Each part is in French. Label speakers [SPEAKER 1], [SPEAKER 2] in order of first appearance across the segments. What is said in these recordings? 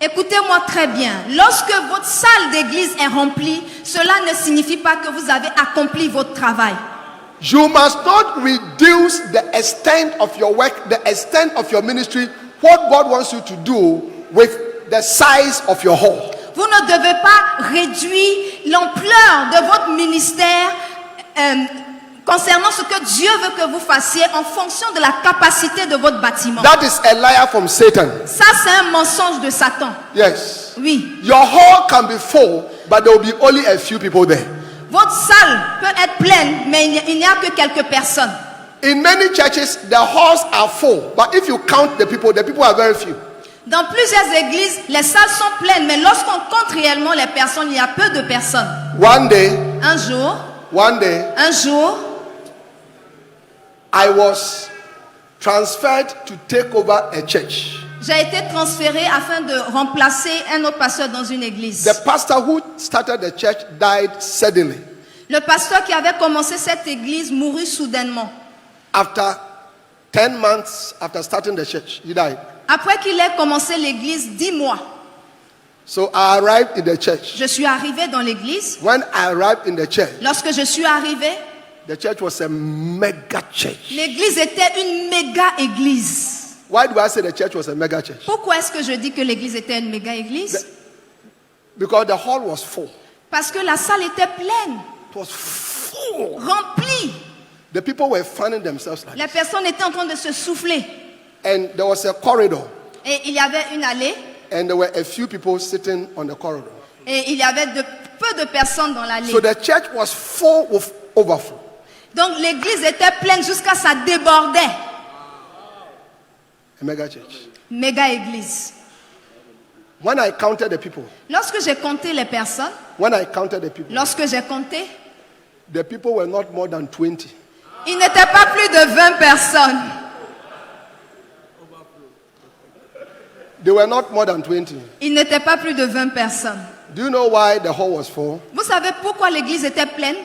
[SPEAKER 1] Écoutez-moi très bien. Lorsque votre salle d'église est remplie, cela ne signifie pas que vous avez accompli votre travail.
[SPEAKER 2] You must not reduce the extent of your work, the extent of your ministry, what God wants you to do with the size of your hall.
[SPEAKER 1] Vous ne devez pas réduire l'ampleur de votre ministère concernant ce que Dieu veut que vous fassiez en fonction de la capacité de votre bâtiment.
[SPEAKER 2] That is a liar from Satan.
[SPEAKER 1] Ça, c'est un mensonge de Satan.
[SPEAKER 2] Yes.
[SPEAKER 1] Oui.
[SPEAKER 2] Your hall can be full, but there will be only a few people there.
[SPEAKER 1] Votre salle peut être pleine, mais il n'y a que quelques personnes.
[SPEAKER 2] In many churches, the halls are full, but if you count the people are very few.
[SPEAKER 1] Dans plusieurs églises, les salles sont pleines, mais lorsqu'on compte réellement les personnes, il y a peu de personnes.
[SPEAKER 2] One day,
[SPEAKER 1] Un jour,
[SPEAKER 2] I was transferred to take over a church.
[SPEAKER 1] j'ai été transféré afin de remplacer un autre pasteur dans une église.
[SPEAKER 2] The pastor who started the church died suddenly.
[SPEAKER 1] Le pasteur qui avait commencé cette église mourut soudainement.
[SPEAKER 2] After 10 months after starting the church, he died.
[SPEAKER 1] Après qu'il ait commencé l'église 10 mois,
[SPEAKER 2] So I arrived in the church.
[SPEAKER 1] je suis arrivé dans l'église.
[SPEAKER 2] When I arrived in the church,
[SPEAKER 1] Lorsque je suis arrivé,
[SPEAKER 2] the church was a mega church.
[SPEAKER 1] l'église était une méga église.
[SPEAKER 2] Why do I say the church was a mega church?
[SPEAKER 1] Pourquoi est-ce que je dis que l'église était une méga église?
[SPEAKER 2] Because the hall was full.
[SPEAKER 1] Parce que la salle était pleine,
[SPEAKER 2] It was full.
[SPEAKER 1] remplie.
[SPEAKER 2] The people were fanning themselves like
[SPEAKER 1] Les personnes étaient en train de se souffler.
[SPEAKER 2] And there was a corridor,
[SPEAKER 1] Et il y avait une allée.
[SPEAKER 2] and there were a few people sitting on the corridor.
[SPEAKER 1] Et il y avait peu de personnes dans l'allée.
[SPEAKER 2] So the church was full with overflow.
[SPEAKER 1] Donc l'église était pleine jusqu'à ça débordait.
[SPEAKER 2] A mega church.
[SPEAKER 1] Méga église.
[SPEAKER 2] When I counted the people,
[SPEAKER 1] Lorsque j'ai compté les personnes,
[SPEAKER 2] lorsque j'ai compté, the people were not more than 20.
[SPEAKER 1] il n'était pas plus de 20 personnes.
[SPEAKER 2] They were not more than 20.
[SPEAKER 1] Il n'était pas plus de 20 personnes.
[SPEAKER 2] Do you know why the hall was full?
[SPEAKER 1] Vous savez pourquoi l'église était pleine?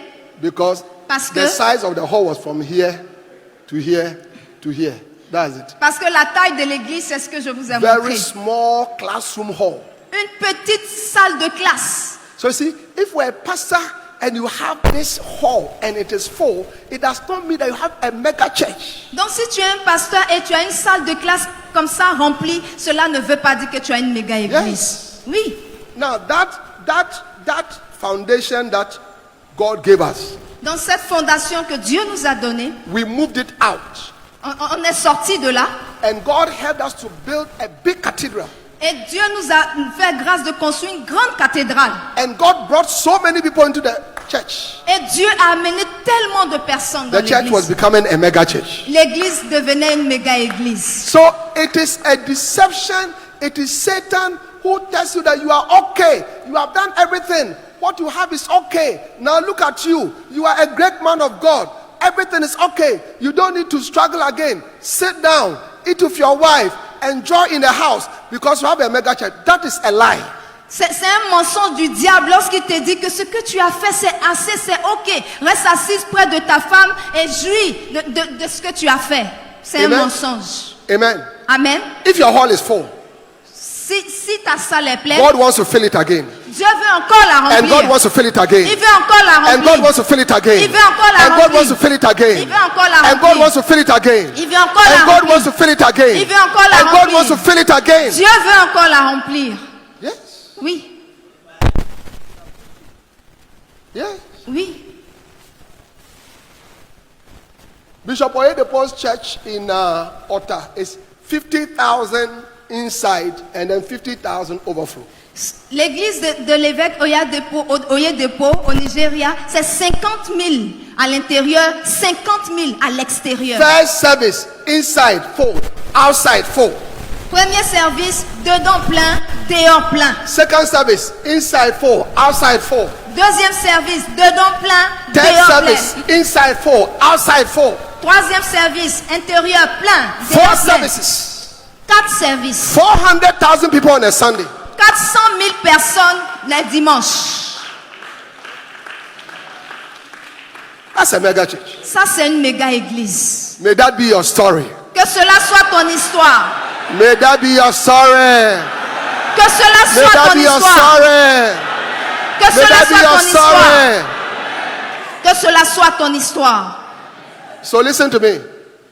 [SPEAKER 2] Because
[SPEAKER 1] Parce
[SPEAKER 2] the
[SPEAKER 1] que,
[SPEAKER 2] size of the hall was from here to here to here. That's it.
[SPEAKER 1] parce que la taille de l'église, c'est ce que je vous ai
[SPEAKER 2] Very
[SPEAKER 1] montré.
[SPEAKER 2] small classroom hall.
[SPEAKER 1] Une petite salle de classe.
[SPEAKER 2] So you see, if we're a pastor and you have this hall and it is full, it does not mean that you have a mega church.
[SPEAKER 1] Donc si tu es un pasteur et tu as une salle de classe comme ça remplie, cela ne veut pas dire que tu as une méga église.
[SPEAKER 2] Yes.
[SPEAKER 1] Oui.
[SPEAKER 2] Now that foundation that God gave us,
[SPEAKER 1] Dans cette fondation que Dieu nous a donnée,
[SPEAKER 2] we moved it out.
[SPEAKER 1] on est sorti de là.
[SPEAKER 2] And God helped us to build a big cathedral.
[SPEAKER 1] Et Dieu nous a fait grâce de construire une grande cathédrale.
[SPEAKER 2] And God brought so many people into the church.
[SPEAKER 1] Et Dieu a amené tellement de personnes dans
[SPEAKER 2] The church was
[SPEAKER 1] l'église.
[SPEAKER 2] becoming a mega church.
[SPEAKER 1] L'église devenait une méga église.
[SPEAKER 2] So it is a deception. It is Satan who tells you that you are okay. You have done everything. What you have is okay. Now look at you. You are a great man of God. Everything is okay. You don't need to struggle again. Sit down. Eat with your wife. Enjoy in the house because you have a mega church. That is a lie.
[SPEAKER 1] C'est un mensonge du diable lorsqu'il te dit que ce que tu as fait c'est assez, c'est ok. Reste assise près de ta femme et jouis de ce que tu as fait. C'est un
[SPEAKER 2] Amen.
[SPEAKER 1] mensonge.
[SPEAKER 2] Amen.
[SPEAKER 1] Amen.
[SPEAKER 2] If your hall is full,
[SPEAKER 1] Si ta salle est pleine,
[SPEAKER 2] God wants to fill it again.
[SPEAKER 1] Dieu veut encore la
[SPEAKER 2] And God
[SPEAKER 1] remplir.
[SPEAKER 2] wants to fill it again.
[SPEAKER 1] Il veut encore la
[SPEAKER 2] And God
[SPEAKER 1] remplir.
[SPEAKER 2] wants to fill it again.
[SPEAKER 1] Il veut encore la
[SPEAKER 2] And God
[SPEAKER 1] remplir.
[SPEAKER 2] wants to fill it again.
[SPEAKER 1] Il veut encore la
[SPEAKER 2] And God
[SPEAKER 1] remplir.
[SPEAKER 2] wants to fill it again.
[SPEAKER 1] Il veut encore la
[SPEAKER 2] And God
[SPEAKER 1] remplir.
[SPEAKER 2] wants to fill it again.
[SPEAKER 1] Il veut encore la
[SPEAKER 2] And God wants to
[SPEAKER 1] remplir.
[SPEAKER 2] fill it again.
[SPEAKER 1] Dieu veut encore la remplir.
[SPEAKER 2] Yes.
[SPEAKER 1] Oui,
[SPEAKER 2] Yes.
[SPEAKER 1] oui.
[SPEAKER 2] Bishop Oyedepo's church in Otta is 50,000 inside and then 50,000 overflow.
[SPEAKER 1] L'église de l'évêque Oyedepo au Nigeria, c'est 50 000 à l'intérieur, 50 000 à l'extérieur.
[SPEAKER 2] First service, inside full, outside full.
[SPEAKER 1] Premier service, dedans plein, dehors plein.
[SPEAKER 2] Second service, inside full, outside full.
[SPEAKER 1] Deuxième service, dedans plein,
[SPEAKER 2] Third
[SPEAKER 1] dehors
[SPEAKER 2] service,
[SPEAKER 1] plein.
[SPEAKER 2] inside full, outside full.
[SPEAKER 1] Troisième service, intérieur plein,
[SPEAKER 2] Four
[SPEAKER 1] dehors plein.
[SPEAKER 2] services.
[SPEAKER 1] 4 services.
[SPEAKER 2] 400,000 people on a Sunday.
[SPEAKER 1] 400 000 personnes les dimanches.
[SPEAKER 2] That's a mega church.
[SPEAKER 1] Ça, c'est une méga église.
[SPEAKER 2] May that be your story.
[SPEAKER 1] Que cela soit ton histoire.
[SPEAKER 2] May that be your story.
[SPEAKER 1] Que cela
[SPEAKER 2] May
[SPEAKER 1] soit
[SPEAKER 2] that
[SPEAKER 1] ton
[SPEAKER 2] be your
[SPEAKER 1] histoire.
[SPEAKER 2] story.
[SPEAKER 1] Que
[SPEAKER 2] May
[SPEAKER 1] cela
[SPEAKER 2] that be
[SPEAKER 1] soit
[SPEAKER 2] your
[SPEAKER 1] ton histoire.
[SPEAKER 2] story.
[SPEAKER 1] Que cela soit ton histoire.
[SPEAKER 2] So listen to me.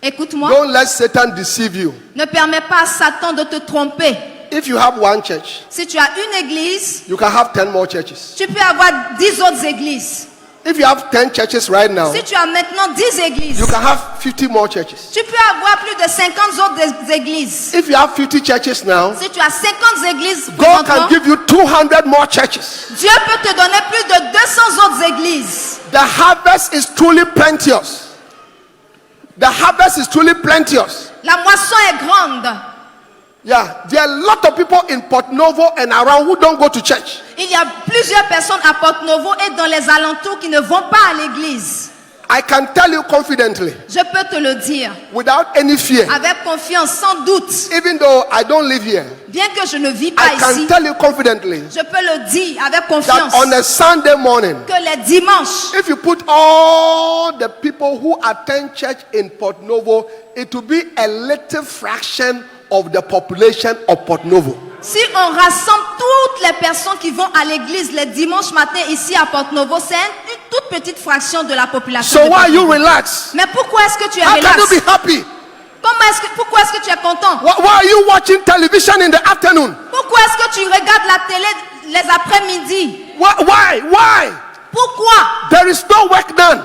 [SPEAKER 1] Écoute-moi.
[SPEAKER 2] Don't let Satan deceive you.
[SPEAKER 1] Ne permets pas à Satan de te tromper.
[SPEAKER 2] If you have one church,
[SPEAKER 1] Si tu as une église,
[SPEAKER 2] you can have 10 more churches.
[SPEAKER 1] tu peux avoir 10 autres églises.
[SPEAKER 2] If you have 10 churches right now,
[SPEAKER 1] Si tu as maintenant 10 églises,
[SPEAKER 2] you can have 50 more churches.
[SPEAKER 1] tu peux avoir plus de 50 autres églises.
[SPEAKER 2] If you have 50 churches now,
[SPEAKER 1] Si tu as 50 églises,
[SPEAKER 2] God
[SPEAKER 1] présentement,
[SPEAKER 2] can give you 200 more churches.
[SPEAKER 1] Dieu peut te donner plus de 200 autres églises.
[SPEAKER 2] The harvest is truly plenteous. The harvest is truly plenteous.
[SPEAKER 1] La moisson est grande.
[SPEAKER 2] Yeah, there are a lot of people in Port Novo and around who don't go to church.
[SPEAKER 1] Il y a plusieurs personnes à Porto Novo et dans les alentours qui ne vont pas à l'église.
[SPEAKER 2] I can tell you confidently,
[SPEAKER 1] Je peux te le dire
[SPEAKER 2] without any fear,
[SPEAKER 1] avec confiance, sans doute.
[SPEAKER 2] even though I don't live here,
[SPEAKER 1] Bien que je ne vis pas
[SPEAKER 2] I can
[SPEAKER 1] ici,
[SPEAKER 2] tell you confidently
[SPEAKER 1] je peux le dire avec
[SPEAKER 2] that
[SPEAKER 1] confiance
[SPEAKER 2] on a Sunday morning,
[SPEAKER 1] que les dimanches,
[SPEAKER 2] if you put all the people who attend church in Port Novo, it will be a little fraction of the population of Port Novo.
[SPEAKER 1] si on rassemble toutes les personnes qui vont à l'église les dimanches matins ici à Porto Novo, c'est une toute petite fraction de la population.
[SPEAKER 2] So
[SPEAKER 1] de
[SPEAKER 2] why are
[SPEAKER 1] Porto
[SPEAKER 2] you
[SPEAKER 1] Novo.
[SPEAKER 2] relaxed?
[SPEAKER 1] Mais pourquoi est-ce que tu es
[SPEAKER 2] How can you
[SPEAKER 1] relax?
[SPEAKER 2] be happy?
[SPEAKER 1] Pourquoi est-ce que tu es content?
[SPEAKER 2] Why are you watching television in the afternoon?
[SPEAKER 1] Pourquoi est-ce que tu regardes la télé les après-midi?
[SPEAKER 2] Why?
[SPEAKER 1] Pourquoi?
[SPEAKER 2] There is no work done.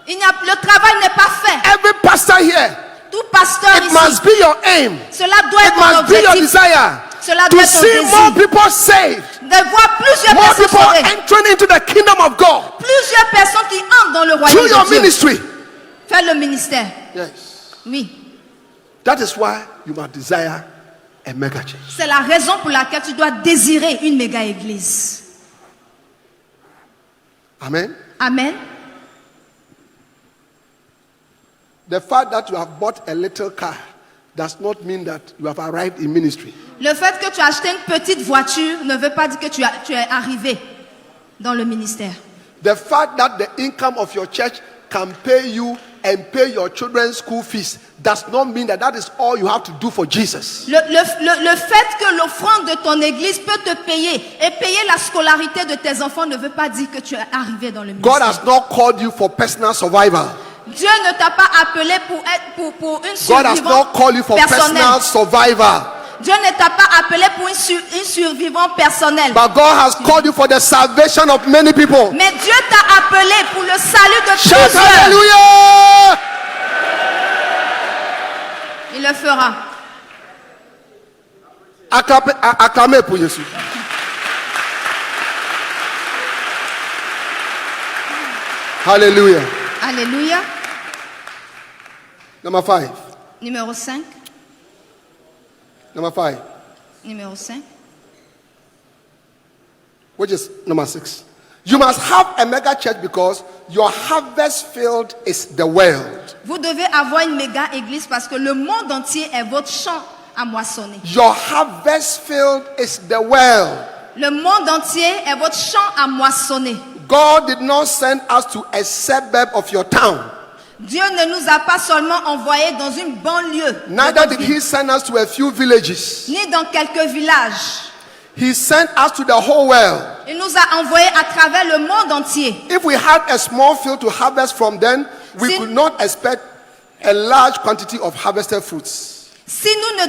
[SPEAKER 1] Le travail n'est pas fait.
[SPEAKER 2] Every pastor here,
[SPEAKER 1] Tout pasteur
[SPEAKER 2] it
[SPEAKER 1] ici,
[SPEAKER 2] must be your aim.
[SPEAKER 1] cela doit
[SPEAKER 2] It
[SPEAKER 1] être ton
[SPEAKER 2] must be your
[SPEAKER 1] objectif.
[SPEAKER 2] desire
[SPEAKER 1] Cela
[SPEAKER 2] to
[SPEAKER 1] doit être ton
[SPEAKER 2] see more
[SPEAKER 1] désir.
[SPEAKER 2] people saved,
[SPEAKER 1] De voir plusieurs
[SPEAKER 2] more
[SPEAKER 1] personnes
[SPEAKER 2] people
[SPEAKER 1] sauvées.
[SPEAKER 2] entering into the kingdom of God
[SPEAKER 1] Plusieurs personnes qui entrent dans le royaume
[SPEAKER 2] through your
[SPEAKER 1] de Dieu.
[SPEAKER 2] ministry.
[SPEAKER 1] Fais le ministère.
[SPEAKER 2] Yes.
[SPEAKER 1] Oui.
[SPEAKER 2] That is why you must desire a mega church.
[SPEAKER 1] C'est la raison pour laquelle tu dois désirer une méga église.
[SPEAKER 2] Amen.
[SPEAKER 1] Amen.
[SPEAKER 2] The fact that you have bought a little car does not mean that you have arrived in ministry.
[SPEAKER 1] Le fait que tu as acheté une petite voiture ne veut pas dire que tu es arrivé dans le ministère.
[SPEAKER 2] The fact that the income of your church can pay you and pay your children's school fees does not mean that that is all you have to do for Jesus.
[SPEAKER 1] Le fait que l'offrande de ton église peut te payer et payer la scolarité de tes enfants ne veut pas dire que tu es arrivé dans le
[SPEAKER 2] God
[SPEAKER 1] ministère.
[SPEAKER 2] has not called you for personal survival.
[SPEAKER 1] Dieu ne t'a pas appelé pour une
[SPEAKER 2] God has not called you
[SPEAKER 1] survivance
[SPEAKER 2] for
[SPEAKER 1] personnelle.
[SPEAKER 2] personal survival.
[SPEAKER 1] Dieu ne t'a pas appelé pour une survivance personnelle.
[SPEAKER 2] But God has called you for the salvation of many people.
[SPEAKER 1] Mais Dieu t'a appelé pour le salut de
[SPEAKER 2] Shout
[SPEAKER 1] plusieurs.
[SPEAKER 2] hallelujah!
[SPEAKER 1] Il le fera.
[SPEAKER 2] Acclamez pour Jésus. Hallelujah.
[SPEAKER 1] Alléluia.
[SPEAKER 2] Number 5.
[SPEAKER 1] Numéro 5.
[SPEAKER 2] Number 5.
[SPEAKER 1] Numéro 5.
[SPEAKER 2] Which is number 6. You must have a mega church because your harvest field is the world.
[SPEAKER 1] Vous devez avoir une méga église parce que le monde entier est votre champ à moissonner.
[SPEAKER 2] Your harvest field is the world.
[SPEAKER 1] Le monde entier est votre champ à moissonner.
[SPEAKER 2] God did not send us to a suburb of your town.
[SPEAKER 1] Dieu ne nous a pas seulement envoyés dans une banlieue, de
[SPEAKER 2] Neither
[SPEAKER 1] votre
[SPEAKER 2] did
[SPEAKER 1] ville,
[SPEAKER 2] he send us to a few villages.
[SPEAKER 1] ni dans quelques villages.
[SPEAKER 2] He sent us to the whole world.
[SPEAKER 1] Il nous a envoyés à travers le monde entier.
[SPEAKER 2] If we had a small field to harvest from, then we
[SPEAKER 1] Si-
[SPEAKER 2] could not expect a large quantity of harvested fruits.
[SPEAKER 1] Si nous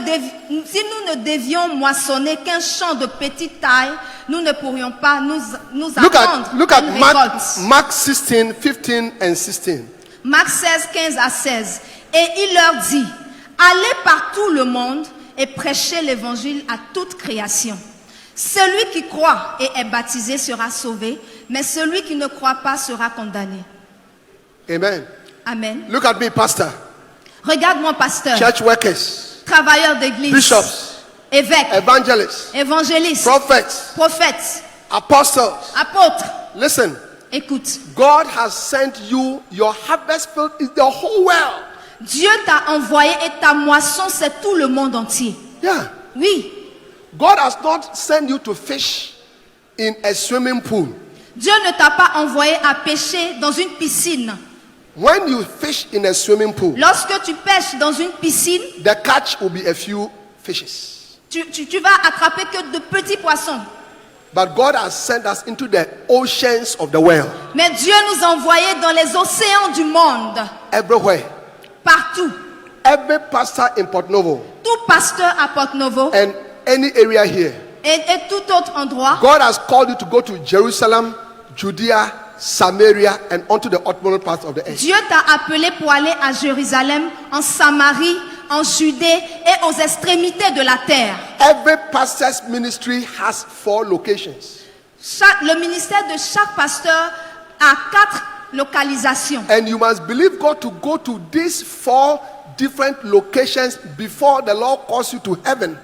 [SPEAKER 1] ne devions moissonner qu'un champ de petite taille, nous ne pourrions pas nous attendre
[SPEAKER 2] Look
[SPEAKER 1] à
[SPEAKER 2] at
[SPEAKER 1] une
[SPEAKER 2] Mark,
[SPEAKER 1] récolte.
[SPEAKER 2] Mark 16, 15 and 16.
[SPEAKER 1] Marc 16, 15 à 16. Et il leur dit, allez par tout le monde et prêchez l'évangile à toute création. Celui qui croit et est baptisé sera sauvé, mais celui qui ne croit pas sera condamné.
[SPEAKER 2] Amen.
[SPEAKER 1] Amen.
[SPEAKER 2] Look at me, pastor,
[SPEAKER 1] Regarde-moi, pasteur,
[SPEAKER 2] church workers,
[SPEAKER 1] travailleur d'église,
[SPEAKER 2] bishops,
[SPEAKER 1] évêque,
[SPEAKER 2] evangelists,
[SPEAKER 1] évangéliste,
[SPEAKER 2] prophets,
[SPEAKER 1] prophète,
[SPEAKER 2] apostles.
[SPEAKER 1] apôtre.
[SPEAKER 2] Listen,
[SPEAKER 1] Écoute,
[SPEAKER 2] God has sent you, your harvest field is the whole world.
[SPEAKER 1] Dieu t'a envoyé et ta moisson, c'est tout le monde entier.
[SPEAKER 2] Yeah.
[SPEAKER 1] Oui,
[SPEAKER 2] God has not sent you to fish in a swimming pool.
[SPEAKER 1] Dieu ne t'a pas envoyé à pêcher dans une piscine.
[SPEAKER 2] When you fish in a swimming pool,
[SPEAKER 1] Lorsque tu pêches dans une piscine,
[SPEAKER 2] the catch will be a few fishes.
[SPEAKER 1] tu vas attraper que de petits poissons.
[SPEAKER 2] But God has sent us into the oceans of the world.
[SPEAKER 1] Mais Dieu nous a envoyés dans les océans du monde,
[SPEAKER 2] Everywhere.
[SPEAKER 1] partout.
[SPEAKER 2] Every pastor in Port Novo
[SPEAKER 1] Tout pasteur à Porto-Novo
[SPEAKER 2] and any area here,
[SPEAKER 1] et tout autre endroit,
[SPEAKER 2] God has called you to go to Jerusalem, Judea, Samaria, and onto the utmost parts of the earth.
[SPEAKER 1] Dieu t'a appelé pour aller à Jérusalem, en Samarie, en Judée et aux extrémités de la terre.
[SPEAKER 2] Every pastor's ministry has 4 locations.
[SPEAKER 1] Le ministère de chaque pasteur a 4 localisations.
[SPEAKER 2] And you must believe God to go to these 4 different locations before the Lord calls you to heaven.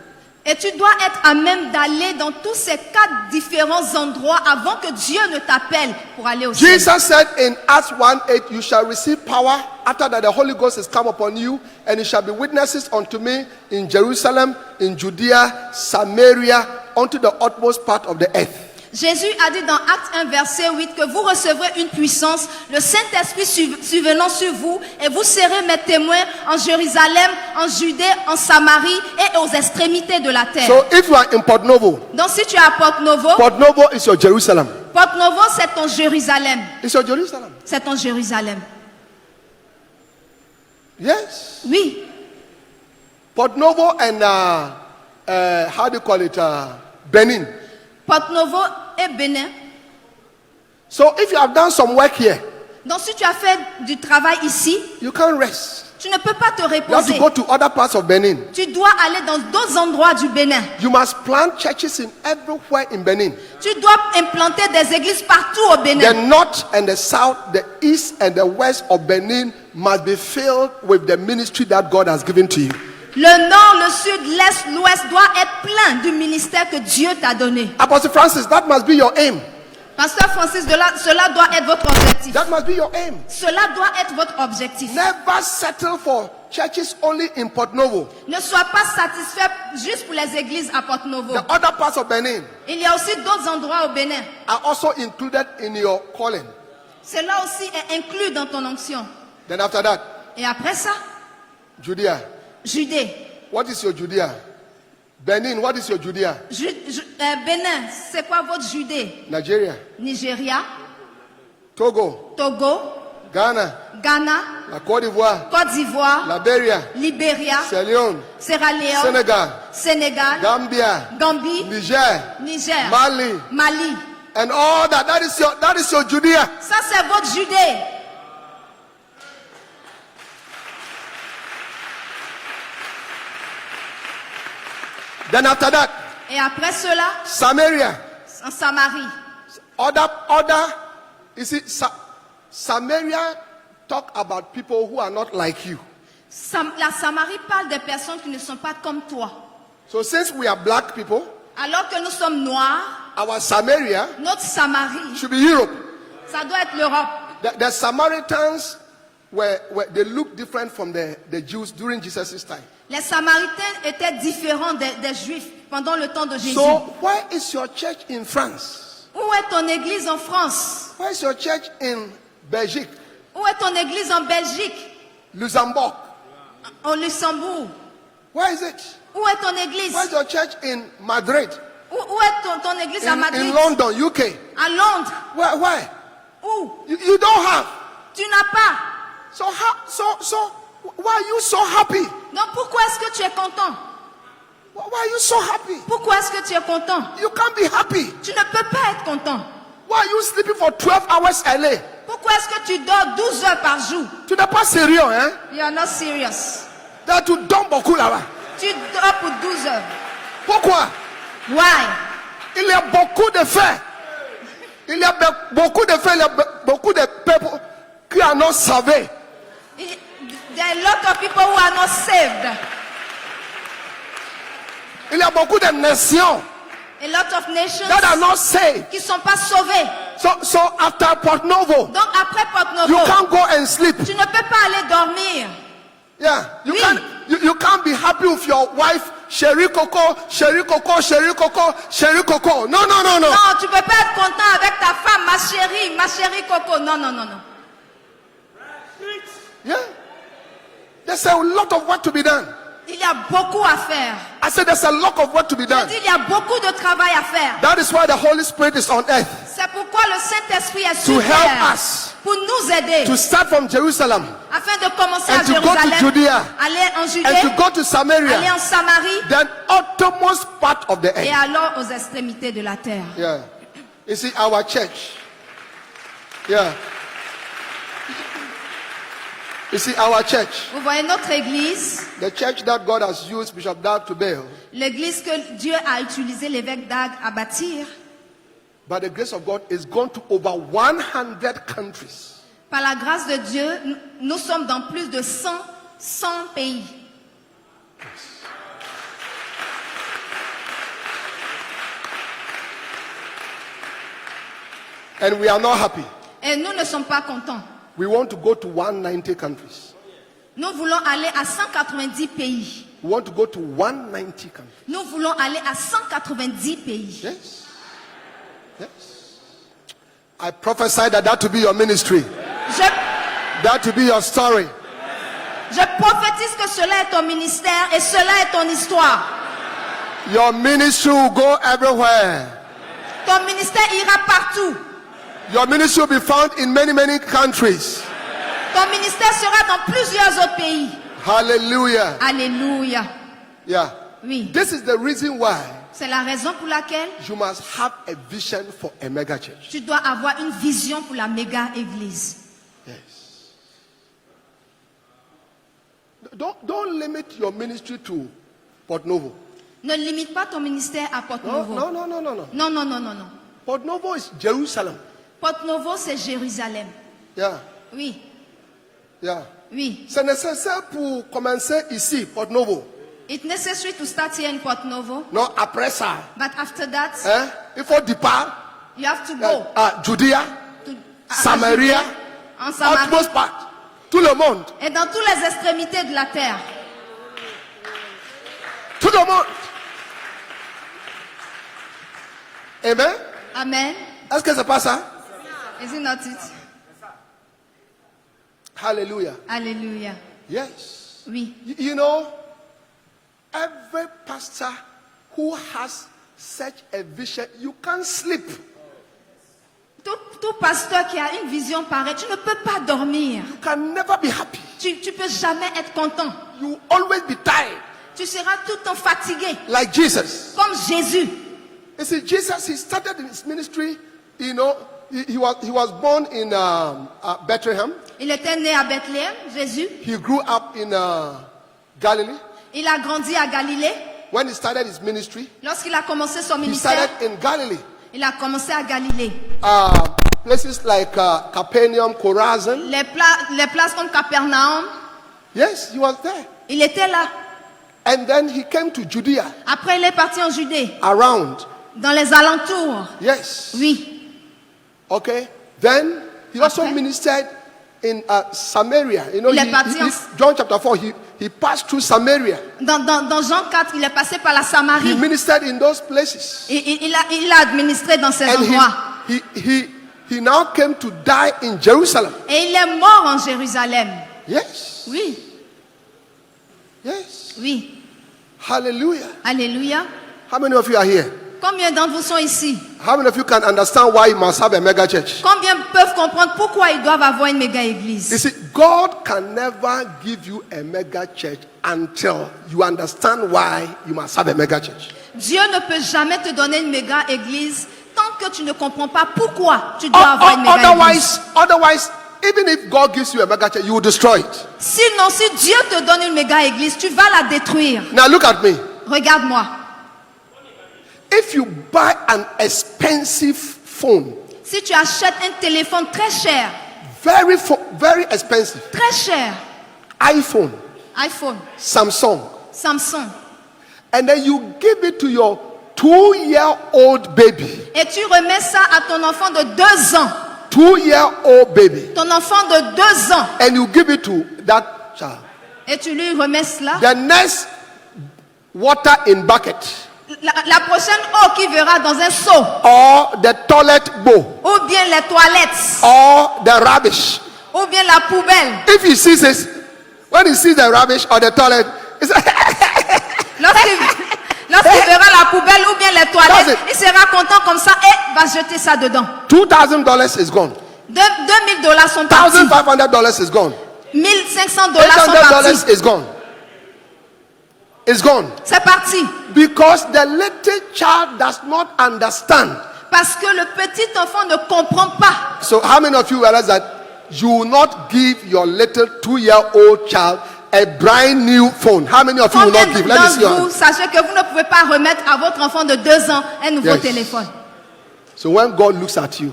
[SPEAKER 1] Et tu dois être à même d'aller dans tous ces 4 différents endroits avant que Dieu ne t'appelle pour aller au ciel.
[SPEAKER 2] Jesus said in Acts 1:8, you shall receive power after that the Holy Ghost has come upon you, and you shall be witnesses unto me in Jerusalem, in Judea, Samaria, unto the utmost part of the earth.
[SPEAKER 1] Jésus a dit dans Acte 1 verset 8 que vous recevrez une puissance, le Saint-Esprit survenant sur vous, et vous serez mes témoins en Jérusalem, en Judée, en Samarie et aux extrémités de la terre.
[SPEAKER 2] So if you are in Port Novo,
[SPEAKER 1] Donc si tu es à Porto-Novo,
[SPEAKER 2] Port Novo is your Jerusalem.
[SPEAKER 1] Porto-Novo c'est ton Jérusalem.
[SPEAKER 2] It's your Jerusalem.
[SPEAKER 1] C'est ton Jérusalem.
[SPEAKER 2] Yes.
[SPEAKER 1] Oui.
[SPEAKER 2] Port Novo and how do you call it? Benin.
[SPEAKER 1] Porto-Novo et Bénin.
[SPEAKER 2] So if you have done some work here,
[SPEAKER 1] Donc si tu as fait du travail ici,
[SPEAKER 2] you can't rest.
[SPEAKER 1] tu ne peux pas te
[SPEAKER 2] You have
[SPEAKER 1] reposer.
[SPEAKER 2] to go to other parts of Benin.
[SPEAKER 1] Tu dois aller dans d'autres endroits du Bénin.
[SPEAKER 2] You must plant churches in everywhere in Benin.
[SPEAKER 1] Tu dois implanter des églises partout au
[SPEAKER 2] The
[SPEAKER 1] Bénin.
[SPEAKER 2] north and the south, the east and the west of Benin must be filled with the ministry that God has given to you.
[SPEAKER 1] Le nord, le sud, l'est, l'ouest doit être plein du ministère que Dieu t'a donné.
[SPEAKER 2] Apostle Francis, that must be your aim.
[SPEAKER 1] Pasteur Francis, cela doit être votre objectif.
[SPEAKER 2] That must be your aim.
[SPEAKER 1] Cela doit être votre objectif.
[SPEAKER 2] Never settle for churches only in Port Novo.
[SPEAKER 1] Ne sois pas satisfait juste pour les églises à Porto-Novo.
[SPEAKER 2] The other parts of Benin
[SPEAKER 1] Il y a aussi d'autres endroits au Bénin.
[SPEAKER 2] are also included in your calling.
[SPEAKER 1] Cela aussi est inclus dans ton onction.
[SPEAKER 2] Then after that,
[SPEAKER 1] Et après ça,
[SPEAKER 2] Judea.
[SPEAKER 1] Judée.
[SPEAKER 2] What is your Judea? Benin, what is your Judea?
[SPEAKER 1] Bénin, c'est quoi votre Judée?
[SPEAKER 2] Nigeria,
[SPEAKER 1] Nigeria,
[SPEAKER 2] Togo,
[SPEAKER 1] Togo,
[SPEAKER 2] Ghana,
[SPEAKER 1] Ghana,
[SPEAKER 2] la Côte d'Ivoire,
[SPEAKER 1] Côte d'Ivoire,
[SPEAKER 2] Liberia,
[SPEAKER 1] Libéria,
[SPEAKER 2] Sierra Leone,
[SPEAKER 1] Sierra Leone,
[SPEAKER 2] Senegal,
[SPEAKER 1] Sénégal,
[SPEAKER 2] Gambia,
[SPEAKER 1] Gambie,
[SPEAKER 2] Niger,
[SPEAKER 1] Niger,
[SPEAKER 2] Mali,
[SPEAKER 1] Mali.
[SPEAKER 2] and all that. That is your Judea.
[SPEAKER 1] Ça, c'est votre Judée.
[SPEAKER 2] Then after that,
[SPEAKER 1] Et après cela,
[SPEAKER 2] Samaria.
[SPEAKER 1] en Samarie.
[SPEAKER 2] You see, Samaria talk about people who are not like you.
[SPEAKER 1] La Samarie parle des personnes qui ne sont pas comme toi.
[SPEAKER 2] So since we are black people,
[SPEAKER 1] Alors que nous sommes noirs,
[SPEAKER 2] our Samaria
[SPEAKER 1] notre Samarie,
[SPEAKER 2] should be Europe.
[SPEAKER 1] ça doit être l'Europe.
[SPEAKER 2] The Samaritans they look different from the Jews during Jesus' time.
[SPEAKER 1] Les Samaritains étaient différents des Juifs pendant le temps de Jésus.
[SPEAKER 2] So where is your church in France?
[SPEAKER 1] Où est ton église en France?
[SPEAKER 2] Where is your church in Belgique,
[SPEAKER 1] Où est ton église en Belgique?
[SPEAKER 2] Luxembourg?
[SPEAKER 1] Au Luxembourg?
[SPEAKER 2] Where is it?
[SPEAKER 1] Où est ton église?
[SPEAKER 2] Where is your church in Madrid?
[SPEAKER 1] Où est ton église à
[SPEAKER 2] In
[SPEAKER 1] Madrid?
[SPEAKER 2] London, UK?
[SPEAKER 1] À Londres?
[SPEAKER 2] Where?
[SPEAKER 1] Où?
[SPEAKER 2] You don't have.
[SPEAKER 1] Tu n'as pas.
[SPEAKER 2] So why are you so happy?
[SPEAKER 1] Donc pourquoi est-ce que tu es content?
[SPEAKER 2] Why are you so happy?
[SPEAKER 1] Pourquoi est-ce que tu es content?
[SPEAKER 2] You can't be happy.
[SPEAKER 1] Tu ne peux pas être content.
[SPEAKER 2] Why are you sleeping for 12 hours a day?
[SPEAKER 1] Pourquoi est-ce que tu dors 12 heures par jour?
[SPEAKER 2] Tu n'es pas sérieux, hein?
[SPEAKER 1] You are not serious.
[SPEAKER 2] Là, tu dors beaucoup là-bas.
[SPEAKER 1] Tu dors pour 12 heures.
[SPEAKER 2] Pourquoi?
[SPEAKER 1] Why?
[SPEAKER 2] Il y a beaucoup de faits. Il y a beaucoup de faits. Il y a beaucoup de peuples qui en ont sauvé.
[SPEAKER 1] There are a lot of people who are not saved.
[SPEAKER 2] Il y a beaucoup de nations
[SPEAKER 1] A lot of nations
[SPEAKER 2] that are not saved.
[SPEAKER 1] qui ne sont pas sauvées.
[SPEAKER 2] So after Port Novo,
[SPEAKER 1] Donc après
[SPEAKER 2] you
[SPEAKER 1] Porto-Novo,
[SPEAKER 2] can't go and sleep.
[SPEAKER 1] tu ne peux pas aller dormir.
[SPEAKER 2] Yeah, you
[SPEAKER 1] Oui.
[SPEAKER 2] can't. You can't be happy with your wife, Chérie Coco, Chérie Coco, Chérie Coco, Chérie Coco. No.
[SPEAKER 1] Non, tu ne peux pas être content avec ta femme, ma chérie Coco. Non.
[SPEAKER 2] Yeah, there's a lot of work to be done.
[SPEAKER 1] Il y a beaucoup à faire.
[SPEAKER 2] I said there's a lot of work to be
[SPEAKER 1] Je
[SPEAKER 2] done.
[SPEAKER 1] dis, il y a beaucoup de travail à faire.
[SPEAKER 2] That is why the Holy Spirit is on earth.
[SPEAKER 1] C'est pourquoi le Saint-Esprit est
[SPEAKER 2] To
[SPEAKER 1] sur
[SPEAKER 2] help
[SPEAKER 1] terre
[SPEAKER 2] us.
[SPEAKER 1] pour nous aider,
[SPEAKER 2] To start from Jerusalem
[SPEAKER 1] afin de commencer
[SPEAKER 2] and
[SPEAKER 1] à
[SPEAKER 2] to go to
[SPEAKER 1] Jérusalem,
[SPEAKER 2] Judea
[SPEAKER 1] aller en
[SPEAKER 2] and to
[SPEAKER 1] Judée,
[SPEAKER 2] go to
[SPEAKER 1] aller
[SPEAKER 2] Samaria,
[SPEAKER 1] en Samarie
[SPEAKER 2] then uttermost part of the
[SPEAKER 1] et
[SPEAKER 2] earth.
[SPEAKER 1] alors aux extrémités de la terre.
[SPEAKER 2] Yeah. You see, our church. Yeah. You see, our church.
[SPEAKER 1] Vous voyez notre église,
[SPEAKER 2] The church that God has used Bishop Dag to build,
[SPEAKER 1] l'église que Dieu a utilisé l'évêque Dag à bâtir,
[SPEAKER 2] by the grace of God, is gone to over 100 countries.
[SPEAKER 1] par la grâce de Dieu, nous sommes dans plus de 100 pays.
[SPEAKER 2] And we are not happy.
[SPEAKER 1] Et nous ne sommes pas contents.
[SPEAKER 2] We want to go to 190 countries.
[SPEAKER 1] Nous voulons aller à 190 pays.
[SPEAKER 2] We want to go to 190 countries.
[SPEAKER 1] Nous voulons aller à 190 pays.
[SPEAKER 2] Yes. Yes. I prophesy that will be your ministry.
[SPEAKER 1] Je,
[SPEAKER 2] That will be your story.
[SPEAKER 1] je prophétise que cela est ton ministère et cela est ton histoire.
[SPEAKER 2] Your ministry will go everywhere.
[SPEAKER 1] Ton ministère ira partout.
[SPEAKER 2] Your ministry will be found in many, many countries.
[SPEAKER 1] Ton ministère sera dans plusieurs autres pays.
[SPEAKER 2] Hallelujah.
[SPEAKER 1] Alléluia.
[SPEAKER 2] Yeah.
[SPEAKER 1] Oui.
[SPEAKER 2] This is the reason why
[SPEAKER 1] C'est la raison pour laquelle
[SPEAKER 2] you must have a vision for a mega church.
[SPEAKER 1] tu dois avoir une vision pour la méga église.
[SPEAKER 2] Yes. Don't limit your ministry to Port Novo.
[SPEAKER 1] Ne limite pas ton ministère à Porto
[SPEAKER 2] No,
[SPEAKER 1] Novo.
[SPEAKER 2] no, no, no, no, no.
[SPEAKER 1] Non, non, non, non, non.
[SPEAKER 2] Port Novo is Jerusalem.
[SPEAKER 1] Porto Novo, c'est Jérusalem.
[SPEAKER 2] Yeah.
[SPEAKER 1] Oui,
[SPEAKER 2] Yeah.
[SPEAKER 1] oui.
[SPEAKER 2] C'est nécessaire pour commencer ici, Port Novo.
[SPEAKER 1] It's necessary to start here in Porto Novo,
[SPEAKER 2] Non, après ça,
[SPEAKER 1] but after that,
[SPEAKER 2] il faut départ,
[SPEAKER 1] you have to go
[SPEAKER 2] Judea,
[SPEAKER 1] to
[SPEAKER 2] Samaria,
[SPEAKER 1] en Samarie
[SPEAKER 2] utmost part, tout le monde,
[SPEAKER 1] et dans toutes les extrémités de la terre.
[SPEAKER 2] tout le monde. Amen.
[SPEAKER 1] Amen.
[SPEAKER 2] Est-ce que c'est pas ça?
[SPEAKER 1] Is it not it?
[SPEAKER 2] Hallelujah.
[SPEAKER 1] Alléluia.
[SPEAKER 2] Yes.
[SPEAKER 1] Oui.
[SPEAKER 2] You know, every pastor who has such a vision, you can't sleep.
[SPEAKER 1] Tout pasteur qui a une vision pareille, tu ne peux pas dormir.
[SPEAKER 2] You can never be happy.
[SPEAKER 1] Tu peux jamais être content.
[SPEAKER 2] You always be tired,
[SPEAKER 1] Tu seras tout le temps fatigué,
[SPEAKER 2] like Jesus.
[SPEAKER 1] comme Jésus.
[SPEAKER 2] You see, Jesus, he started his ministry, you know, he was born in Bethlehem.
[SPEAKER 1] Il était né à Bethléem, Jésus.
[SPEAKER 2] He grew up in Galilee.
[SPEAKER 1] Il a grandi à Galilée.
[SPEAKER 2] When he started his ministry,
[SPEAKER 1] Lorsqu'il a commencé son
[SPEAKER 2] he
[SPEAKER 1] ministère,
[SPEAKER 2] started in Galilee.
[SPEAKER 1] il a commencé à Galilée.
[SPEAKER 2] Places like Capernaum, Chorazin.
[SPEAKER 1] Les places comme Capernaum,
[SPEAKER 2] Yes, he was there.
[SPEAKER 1] il était là.
[SPEAKER 2] And then he came to Judea,
[SPEAKER 1] Après, il est parti en Judée,
[SPEAKER 2] around.
[SPEAKER 1] dans les alentours.
[SPEAKER 2] Yes.
[SPEAKER 1] Oui.
[SPEAKER 2] Okay. Then he also
[SPEAKER 1] Okay.
[SPEAKER 2] ministered in Samaria. You know,
[SPEAKER 1] Il est parti
[SPEAKER 2] John chapter 4, he passed through Samaria.
[SPEAKER 1] Dans Jean 4, il est passé par la
[SPEAKER 2] He
[SPEAKER 1] Samarie.
[SPEAKER 2] ministered in those places.
[SPEAKER 1] Il a administré dans ces
[SPEAKER 2] And
[SPEAKER 1] endroits.
[SPEAKER 2] he now came to die in Jerusalem.
[SPEAKER 1] Et il est mort en Jérusalem.
[SPEAKER 2] Yes.
[SPEAKER 1] Oui,
[SPEAKER 2] Yes.
[SPEAKER 1] oui.
[SPEAKER 2] Hallelujah.
[SPEAKER 1] Alléluia.
[SPEAKER 2] How many of you are here?
[SPEAKER 1] Combien d'entre vous sont ici?
[SPEAKER 2] How many of you can understand why you must have a mega church?
[SPEAKER 1] Combien peuvent comprendre pourquoi ils doivent avoir une méga église?
[SPEAKER 2] You see, God can never give you a mega church until you understand why you must have a mega church.
[SPEAKER 1] Dieu ne peut jamais te donner une méga église tant que tu ne comprends pas pourquoi tu dois avoir une méga église.
[SPEAKER 2] Otherwise, even if God gives you a mega church, you will destroy it.
[SPEAKER 1] Sinon, si Dieu te donne une méga église, tu vas la détruire.
[SPEAKER 2] Now look at me.
[SPEAKER 1] Regarde-moi.
[SPEAKER 2] If you buy an expensive phone,
[SPEAKER 1] Si tu achètes un téléphone très cher,
[SPEAKER 2] very expensive,
[SPEAKER 1] très cher,
[SPEAKER 2] iPhone,
[SPEAKER 1] iPhone,
[SPEAKER 2] Samsung,
[SPEAKER 1] Samsung,
[SPEAKER 2] and then you give it to your 2-year-old baby,
[SPEAKER 1] et tu remets ça à ton enfant de 2 ans,
[SPEAKER 2] 2-year-old baby,
[SPEAKER 1] ton enfant de 2 ans,
[SPEAKER 2] and you give it to that child.
[SPEAKER 1] et tu lui remets cela,
[SPEAKER 2] The next water in bucket
[SPEAKER 1] la prochaine eau qu'il verra dans un seau,
[SPEAKER 2] or the toilet bowl
[SPEAKER 1] ou bien les toilettes,
[SPEAKER 2] or the rubbish.
[SPEAKER 1] ou bien la poubelle,
[SPEAKER 2] If he sees this, when he sees the rubbish or the toilet,
[SPEAKER 1] Lorsqu'il verra la poubelle ou bien les
[SPEAKER 2] That's
[SPEAKER 1] toilettes,
[SPEAKER 2] it.
[SPEAKER 1] il sera content comme ça et va jeter ça dedans.
[SPEAKER 2] $2,000 is gone.
[SPEAKER 1] $2,000 sont partis.
[SPEAKER 2] $1,500 is gone.
[SPEAKER 1] $1,500 sont partis.
[SPEAKER 2] $800 is gone. It's gone.
[SPEAKER 1] C'est parti.
[SPEAKER 2] Because the little child does not understand.
[SPEAKER 1] Parce que le petit enfant ne comprend pas.
[SPEAKER 2] So how many of you realize that you will not give your little 2-year-old child a brand new phone? How many of you will
[SPEAKER 1] Combien
[SPEAKER 2] not give? Let me see your
[SPEAKER 1] d'entre vous
[SPEAKER 2] hand.
[SPEAKER 1] sachez que vous ne pouvez pas remettre à votre enfant de 2 ans un nouveau
[SPEAKER 2] Yes.
[SPEAKER 1] téléphone?
[SPEAKER 2] So when God looks at you,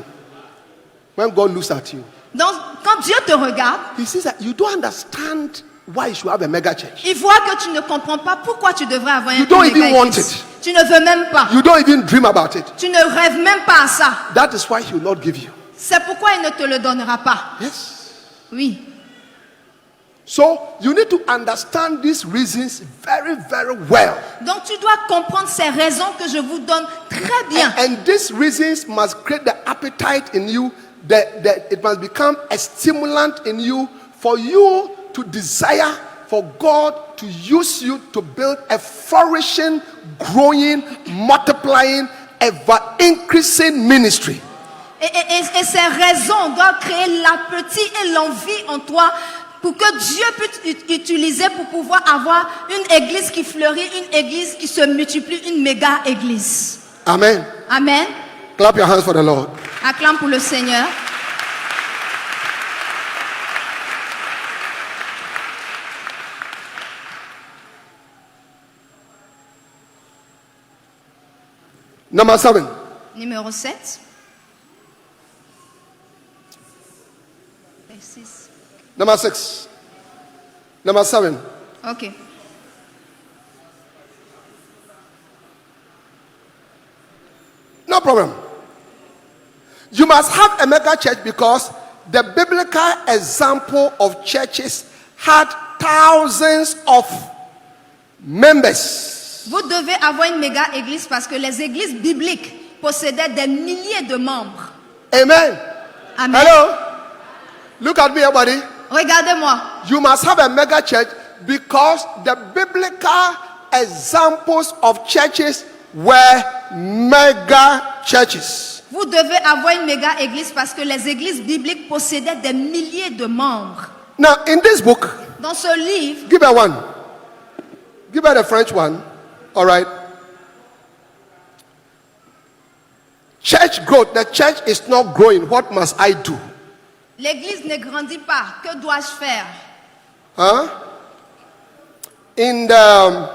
[SPEAKER 1] Donc, quand Dieu te regarde,
[SPEAKER 2] He sees that you don't understand why you should have a mega church.
[SPEAKER 1] il voit que tu ne comprends pas pourquoi tu devrais avoir
[SPEAKER 2] You
[SPEAKER 1] un
[SPEAKER 2] don't
[SPEAKER 1] méga
[SPEAKER 2] even want
[SPEAKER 1] église.
[SPEAKER 2] it.
[SPEAKER 1] Tu ne veux même pas.
[SPEAKER 2] You don't even dream about it.
[SPEAKER 1] Tu ne rêves même pas à ça.
[SPEAKER 2] That is why He will not give you.
[SPEAKER 1] C'est pourquoi il ne te le donnera pas.
[SPEAKER 2] Yes.
[SPEAKER 1] Oui.
[SPEAKER 2] So you need to understand these reasons very, very well.
[SPEAKER 1] Donc tu dois comprendre ces raisons que je vous donne très bien.
[SPEAKER 2] And these reasons must create the appetite in you, that it must become a stimulant in you for you to desire for God to use you to build a flourishing, growing, multiplying, ever increasing ministry.
[SPEAKER 1] Et ces raisons doivent créer l'appétit et l'envie en toi pour que Dieu puisse utiliser pour pouvoir avoir une église qui fleurit, une église qui se multiplie, une méga église.
[SPEAKER 2] Amen.
[SPEAKER 1] Amen.
[SPEAKER 2] Clap your hands for the Lord.
[SPEAKER 1] Acclame pour le Seigneur.
[SPEAKER 2] Number 7.
[SPEAKER 1] Numéro 7. 6.
[SPEAKER 2] Number 6. Number 7.
[SPEAKER 1] Ok.
[SPEAKER 2] No problem. You must have a mega church because the biblical example of churches had thousands of members.
[SPEAKER 1] Vous devez avoir une méga église parce que les églises bibliques possédaient des milliers de membres.
[SPEAKER 2] Amen.
[SPEAKER 1] Amen.
[SPEAKER 2] Hello. Look at me, everybody.
[SPEAKER 1] Regardez-moi.
[SPEAKER 2] You must have a mega church because the biblical examples of churches were mega churches.
[SPEAKER 1] Vous devez avoir une méga église parce que les églises bibliques possédaient des milliers de membres.
[SPEAKER 2] Now, in this book,
[SPEAKER 1] Dans ce livre,
[SPEAKER 2] give her one. Give her the French one. All right. Church growth. The church is not growing. What must I do?
[SPEAKER 1] l'église ne grandit pas. Que dois-je faire?
[SPEAKER 2] Huh? In the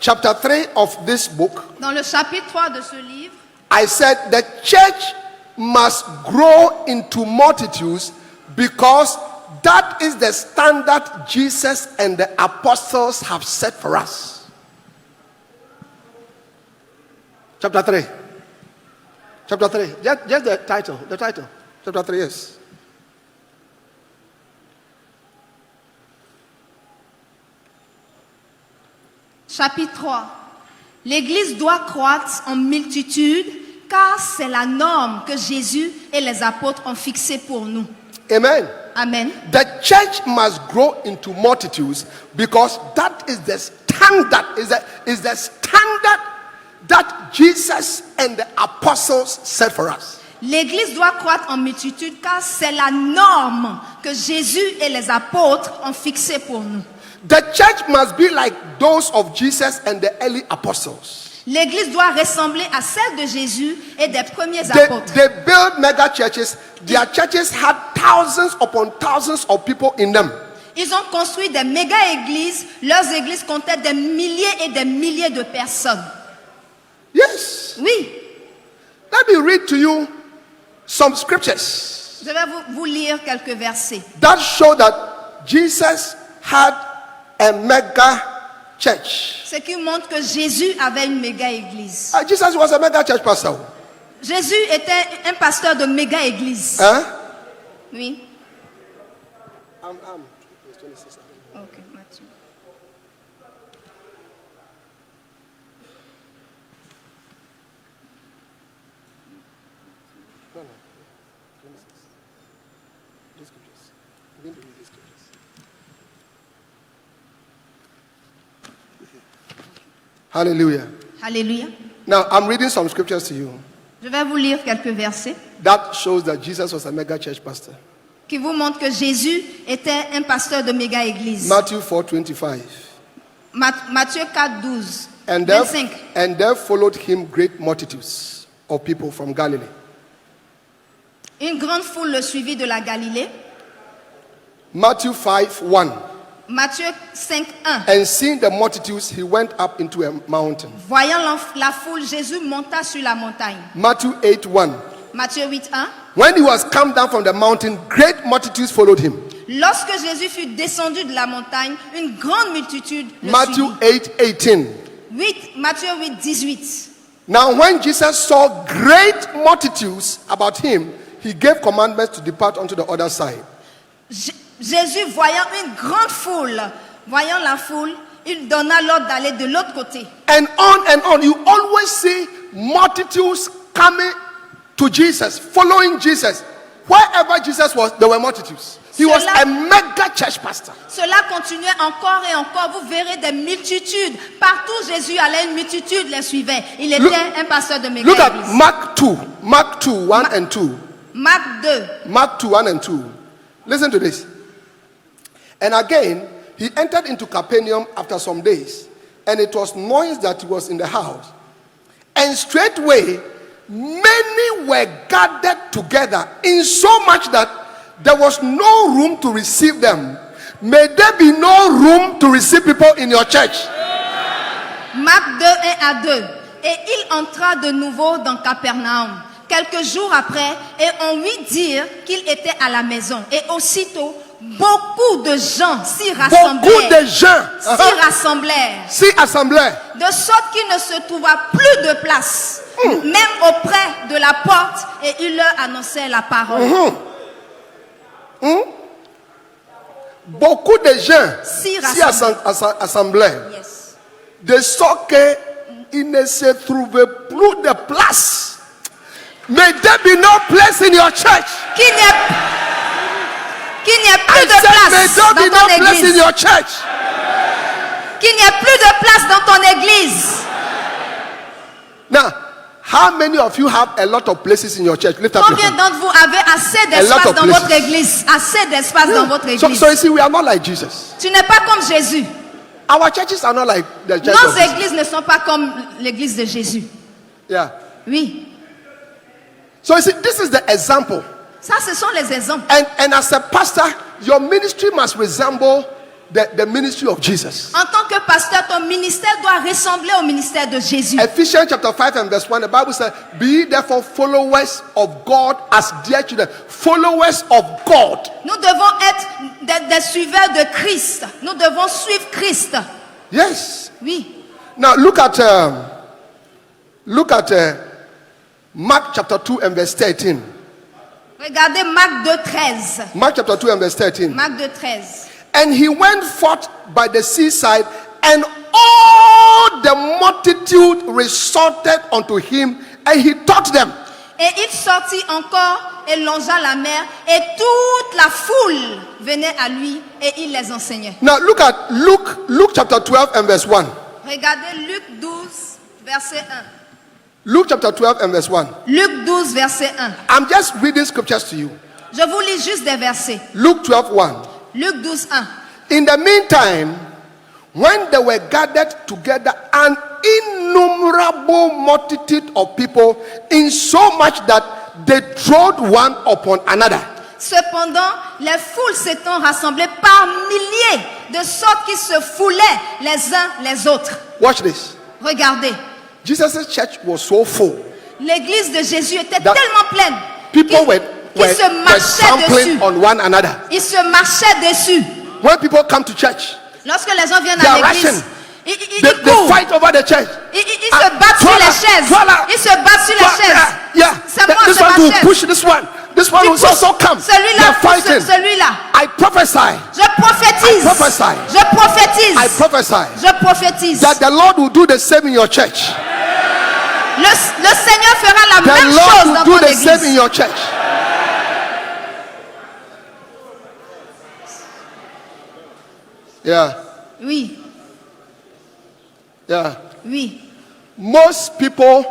[SPEAKER 2] chapter 3 of this book,
[SPEAKER 1] Dans le chapitre 3 de ce livre,
[SPEAKER 2] I said the church must grow into multitudes because that is the standard Jesus and the apostles have set for us. Chapter 3. Chapter 3. Just the title. The title. Chapter 3, yes.
[SPEAKER 1] chapitre 3. L'église doit croître en multitude car c'est la norme que Jésus et les apôtres ont fixée pour nous.
[SPEAKER 2] Amen.
[SPEAKER 1] Amen.
[SPEAKER 2] The church must grow into multitudes because that is the standard, is the standard that Jesus and the apostles set for us.
[SPEAKER 1] L'église doit croître en multitude car c'est la norme que Jésus et les apôtres ont fixée pour nous.
[SPEAKER 2] The church must be like those of Jesus and the early apostles.
[SPEAKER 1] L'église doit ressembler à celle de Jésus et des premiers
[SPEAKER 2] They
[SPEAKER 1] apôtres.
[SPEAKER 2] built mega churches. Their churches had thousands upon thousands of people in them.
[SPEAKER 1] Ils ont construit des méga églises. Leurs églises comptaient des milliers et des milliers de personnes.
[SPEAKER 2] Yes.
[SPEAKER 1] Oui,
[SPEAKER 2] Let me read to you some scriptures
[SPEAKER 1] je vais vous lire quelques versets.
[SPEAKER 2] that show that Jesus had a mega church.
[SPEAKER 1] Ce qui montre que Jésus avait une méga église.
[SPEAKER 2] Jesus was a mega church pastor.
[SPEAKER 1] Jésus était un pasteur de méga église.
[SPEAKER 2] Huh?
[SPEAKER 1] Oui. Ok, Matthieu.
[SPEAKER 2] Hallelujah.
[SPEAKER 1] Alléluia.
[SPEAKER 2] Now, I'm reading some scriptures to you
[SPEAKER 1] Je vais vous lire quelques versets
[SPEAKER 2] that shows that Jesus was a mega church pastor.
[SPEAKER 1] qui vous montrent que Jésus était un pasteur de méga église.
[SPEAKER 2] Matthew 4:25.
[SPEAKER 1] Matthieu 4, 12.
[SPEAKER 2] And there,
[SPEAKER 1] 25.
[SPEAKER 2] and there followed him great multitudes of people from Galilee.
[SPEAKER 1] Une grande foule le suivit de la Galilée.
[SPEAKER 2] Matthew 5:1.
[SPEAKER 1] Matthieu 5, 1.
[SPEAKER 2] And seeing the multitudes, he went up into a mountain.
[SPEAKER 1] Voyant la foule, Jésus monta sur la montagne.
[SPEAKER 2] Matthew 8:1.
[SPEAKER 1] Matthieu 8, 1.
[SPEAKER 2] When he was come down from the mountain, great multitudes followed him.
[SPEAKER 1] Lorsque Jésus fut descendu de la montagne, une grande multitude le
[SPEAKER 2] Matthew
[SPEAKER 1] suivit.
[SPEAKER 2] 8:18.
[SPEAKER 1] Matthieu 8, 18.
[SPEAKER 2] Now when Jesus saw great multitudes about him, he gave commandments to depart unto the other side.
[SPEAKER 1] Jésus, voyant une grande foule, voyant la foule, il donna l'ordre d'aller de l'autre côté.
[SPEAKER 2] And on. You always see multitudes coming to Jesus, following Jesus. Wherever Jesus was, there were multitudes. He was a mega church pastor.
[SPEAKER 1] Cela continuait encore et encore. Vous verrez des multitudes. Partout Jésus allait, une multitude les suivait. Il était un pasteur de méga
[SPEAKER 2] Look at
[SPEAKER 1] église.
[SPEAKER 2] Mark 2, 1 and 2.
[SPEAKER 1] Marc 2.
[SPEAKER 2] Mark 2, 1 and 2. Listen to this. And again, he entered into Capernaum after some days, and it was noised that he was in the house. And straightway, many were gathered together, in so much that there was no room to receive them. May there be no room to receive people in your church.
[SPEAKER 1] Marc 2, 1 à 2. Et il entra de nouveau dans Capernaum, quelques jours après, et on lui dit qu'il était à la maison. Et aussitôt, beaucoup de gens s'y rassemblèrent.
[SPEAKER 2] Beaucoup de gens
[SPEAKER 1] S'y rassemblèrent.
[SPEAKER 2] De
[SPEAKER 1] sorte qu'il ne se trouva plus de place, même auprès de la porte, et il leur annonçait la parole.
[SPEAKER 2] Beaucoup de gens
[SPEAKER 1] s'y
[SPEAKER 2] assemblaient.
[SPEAKER 1] Yes.
[SPEAKER 2] De sorte qu'il ne se trouvait plus de place. May there be no place in your church.
[SPEAKER 1] Qu'il n'y ait plus de place dans ton église.
[SPEAKER 2] In your church.
[SPEAKER 1] Qu'il n'y ait plus de place dans ton église.
[SPEAKER 2] Now, how many of you have a lot of places in your church? Lift up your
[SPEAKER 1] Combien
[SPEAKER 2] hand.
[SPEAKER 1] d'entre vous avez assez d'espace dans votre église? Assez d'espace dans votre église.
[SPEAKER 2] So you see, we are not like Jesus.
[SPEAKER 1] Tu n'es pas comme Jésus.
[SPEAKER 2] Our churches are not like the church
[SPEAKER 1] Nos
[SPEAKER 2] of Jesus.
[SPEAKER 1] églises ne sont pas comme l'église de Jésus.
[SPEAKER 2] Yeah.
[SPEAKER 1] Oui.
[SPEAKER 2] So you see, this is the example.
[SPEAKER 1] Ça, ce sont les exemples.
[SPEAKER 2] And as a pastor, your ministry must resemble the ministry of Jesus.
[SPEAKER 1] En tant que pasteur, ton ministère doit ressembler au ministère de Jésus.
[SPEAKER 2] Ephesians chapter 5 and verse 1, the Bible says, be ye therefore followers of God as dear children. Followers of God.
[SPEAKER 1] Nous devons être des suiveurs de Christ. Nous devons suivre Christ.
[SPEAKER 2] Yes.
[SPEAKER 1] Oui.
[SPEAKER 2] Now look at Mark chapter 2 and verse 13.
[SPEAKER 1] Regardez Marc 2, 13.
[SPEAKER 2] Mark chapter 2 and verse 13.
[SPEAKER 1] Marc 2, 13.
[SPEAKER 2] And he went forth by the seaside, and all the multitude resorted unto him, and he taught them.
[SPEAKER 1] Et il sortit encore et longea la mer, et toute la foule venait à lui, et il les enseignait.
[SPEAKER 2] Now look at Luke chapter 12 and verse 1.
[SPEAKER 1] Regardez Luc 12, verset 1.
[SPEAKER 2] Luke chapter 12 and verse 1.
[SPEAKER 1] Luc 12, verset 1.
[SPEAKER 2] I'm just reading scriptures to you.
[SPEAKER 1] Je vous lis juste des versets.
[SPEAKER 2] Luke 12, 1.
[SPEAKER 1] Luc 12, 1.
[SPEAKER 2] In the meantime, when they were gathered together, an innumerable multitude of people, in so much that they trod one upon another.
[SPEAKER 1] Cependant, les foules s'étant rassemblées par milliers, de sorte qu'ils se foulaient les uns les autres.
[SPEAKER 2] Watch this.
[SPEAKER 1] Regardez,
[SPEAKER 2] Jesus' church was so full.
[SPEAKER 1] l'église de Jésus était
[SPEAKER 2] That
[SPEAKER 1] tellement pleine
[SPEAKER 2] People were
[SPEAKER 1] qu'ils se marchaient
[SPEAKER 2] trampling
[SPEAKER 1] dessus.
[SPEAKER 2] on one another.
[SPEAKER 1] Ils se marchaient dessus.
[SPEAKER 2] When people come to church,
[SPEAKER 1] Lorsque les gens viennent
[SPEAKER 2] they
[SPEAKER 1] à
[SPEAKER 2] are
[SPEAKER 1] l'église,
[SPEAKER 2] rushing.
[SPEAKER 1] ils
[SPEAKER 2] They
[SPEAKER 1] courent.
[SPEAKER 2] fight over the church.
[SPEAKER 1] Ils se battent sur les chaises. Ils se battent sur les chaises.
[SPEAKER 2] Yeah.
[SPEAKER 1] C'est moi,
[SPEAKER 2] This
[SPEAKER 1] c'est
[SPEAKER 2] one
[SPEAKER 1] ma
[SPEAKER 2] will
[SPEAKER 1] chaise.
[SPEAKER 2] push this one. This one
[SPEAKER 1] Tu
[SPEAKER 2] will
[SPEAKER 1] pousses
[SPEAKER 2] also come. They
[SPEAKER 1] celui-là,
[SPEAKER 2] are
[SPEAKER 1] pousse
[SPEAKER 2] fighting.
[SPEAKER 1] celui-là.
[SPEAKER 2] I prophesy.
[SPEAKER 1] Je prophétise.
[SPEAKER 2] I prophesy.
[SPEAKER 1] Je prophétise.
[SPEAKER 2] I prophesy
[SPEAKER 1] Je prophétise.
[SPEAKER 2] that the Lord will do the same in your church.
[SPEAKER 1] Le Seigneur fera la
[SPEAKER 2] The
[SPEAKER 1] même
[SPEAKER 2] Lord
[SPEAKER 1] chose
[SPEAKER 2] will
[SPEAKER 1] dans
[SPEAKER 2] do
[SPEAKER 1] ton
[SPEAKER 2] the same in
[SPEAKER 1] église.
[SPEAKER 2] your church. Yeah.
[SPEAKER 1] Oui.
[SPEAKER 2] Yeah.
[SPEAKER 1] Oui.
[SPEAKER 2] Most people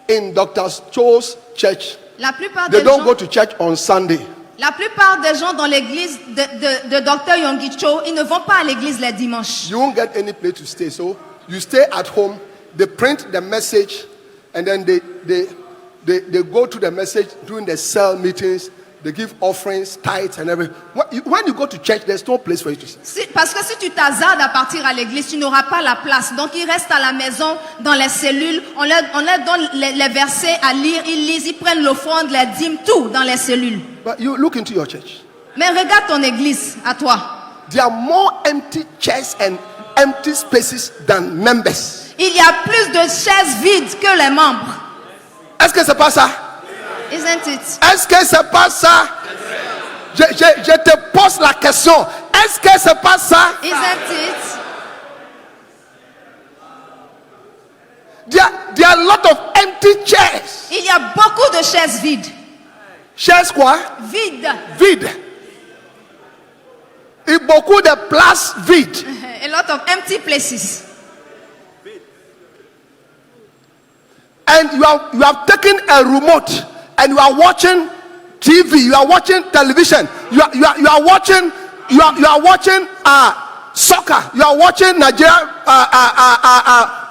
[SPEAKER 2] in Dr. Cho's church,
[SPEAKER 1] La plupart
[SPEAKER 2] they
[SPEAKER 1] des
[SPEAKER 2] don't
[SPEAKER 1] gens,
[SPEAKER 2] go to church on Sunday.
[SPEAKER 1] la plupart des gens dans l'église de Dr. Yonggi Cho, ils ne vont pas à l'église les dimanches.
[SPEAKER 2] You won't get any place to stay. So you stay at home, they print the message, and then they go to the message during the cell meetings. They give offerings, tithes, and everything. When you go to church, there's no place for you to sit.
[SPEAKER 1] Parce que si tu t'hasardes à partir à l'église, tu n'auras pas la place. Donc ils restent à la maison, dans les cellules. On leur donne les versets à lire. Ils lisent, ils prennent l'offrande, les dîmes, tout dans les cellules.
[SPEAKER 2] But you look into your church.
[SPEAKER 1] Mais regarde ton église, à toi.
[SPEAKER 2] There are more empty chairs and empty spaces than members.
[SPEAKER 1] Il y a plus de chaises vides que les membres.
[SPEAKER 2] Est-ce que c'est pas ça?
[SPEAKER 1] Isn't it?
[SPEAKER 2] Est-ce que c'est pas ça? Je te pose la question. Est-ce que c'est pas ça?
[SPEAKER 1] Isn't it?
[SPEAKER 2] There are a lot of empty chairs.
[SPEAKER 1] Il y a beaucoup de chaises vides.
[SPEAKER 2] Chaises quoi?
[SPEAKER 1] Vides.
[SPEAKER 2] Vide. Et beaucoup de places vides.
[SPEAKER 1] A lot of empty places.
[SPEAKER 2] And you have taken a remote and you are watching TV. You are watching television. You are watching soccer. You are watching Nigerian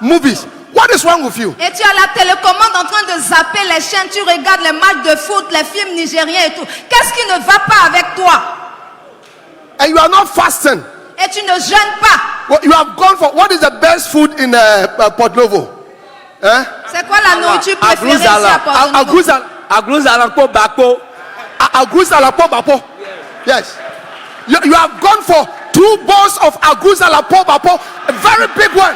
[SPEAKER 2] movies. What is wrong with you?
[SPEAKER 1] Et tu as la télécommande en train de zapper les chaînes. Tu regardes les matchs de foot, les films nigériens et tout. Qu'est-ce qui ne va pas avec toi?
[SPEAKER 2] And you are not fasting.
[SPEAKER 1] Et tu ne jeûnes pas.
[SPEAKER 2] Well, you have gone for what is the best food in Port Novo? Eh?
[SPEAKER 1] C'est quoi la nourriture préférée ici à Port Novo?
[SPEAKER 2] Bapo. Yes. You have gone for 2 bowls of Aguza Lapo Bapo, a very big one.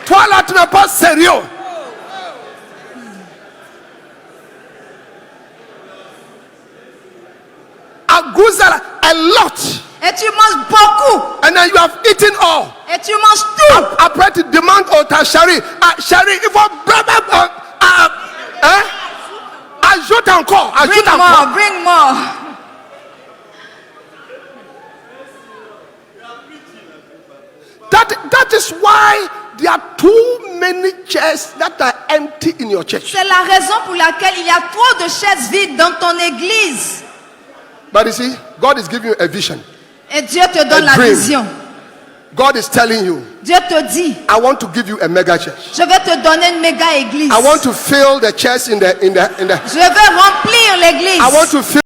[SPEAKER 2] Toi là, tu n'es pas sérieux. Aguza, a lot.
[SPEAKER 1] Et tu manges beaucoup.
[SPEAKER 2] And then you have eaten all.
[SPEAKER 1] Et tu manges tout.
[SPEAKER 2] Après, tu demandes au ta chérie. Chérie, il faut ajoute encore. Ajoute encore.
[SPEAKER 1] Bring more.
[SPEAKER 2] That is why there are too many chairs that are empty in your church.
[SPEAKER 1] C'est la raison pour laquelle il y a trop de chaises vides dans ton église.
[SPEAKER 2] But you see, God is giving you a vision.
[SPEAKER 1] Et Dieu te donne la
[SPEAKER 2] dream.
[SPEAKER 1] vision.
[SPEAKER 2] God is telling you,
[SPEAKER 1] Dieu te dit,
[SPEAKER 2] I want to give you a mega church.
[SPEAKER 1] je vais te donner une méga église.
[SPEAKER 2] I want to fill the chairs in the
[SPEAKER 1] Je vais remplir l'église.
[SPEAKER 2] I want to fill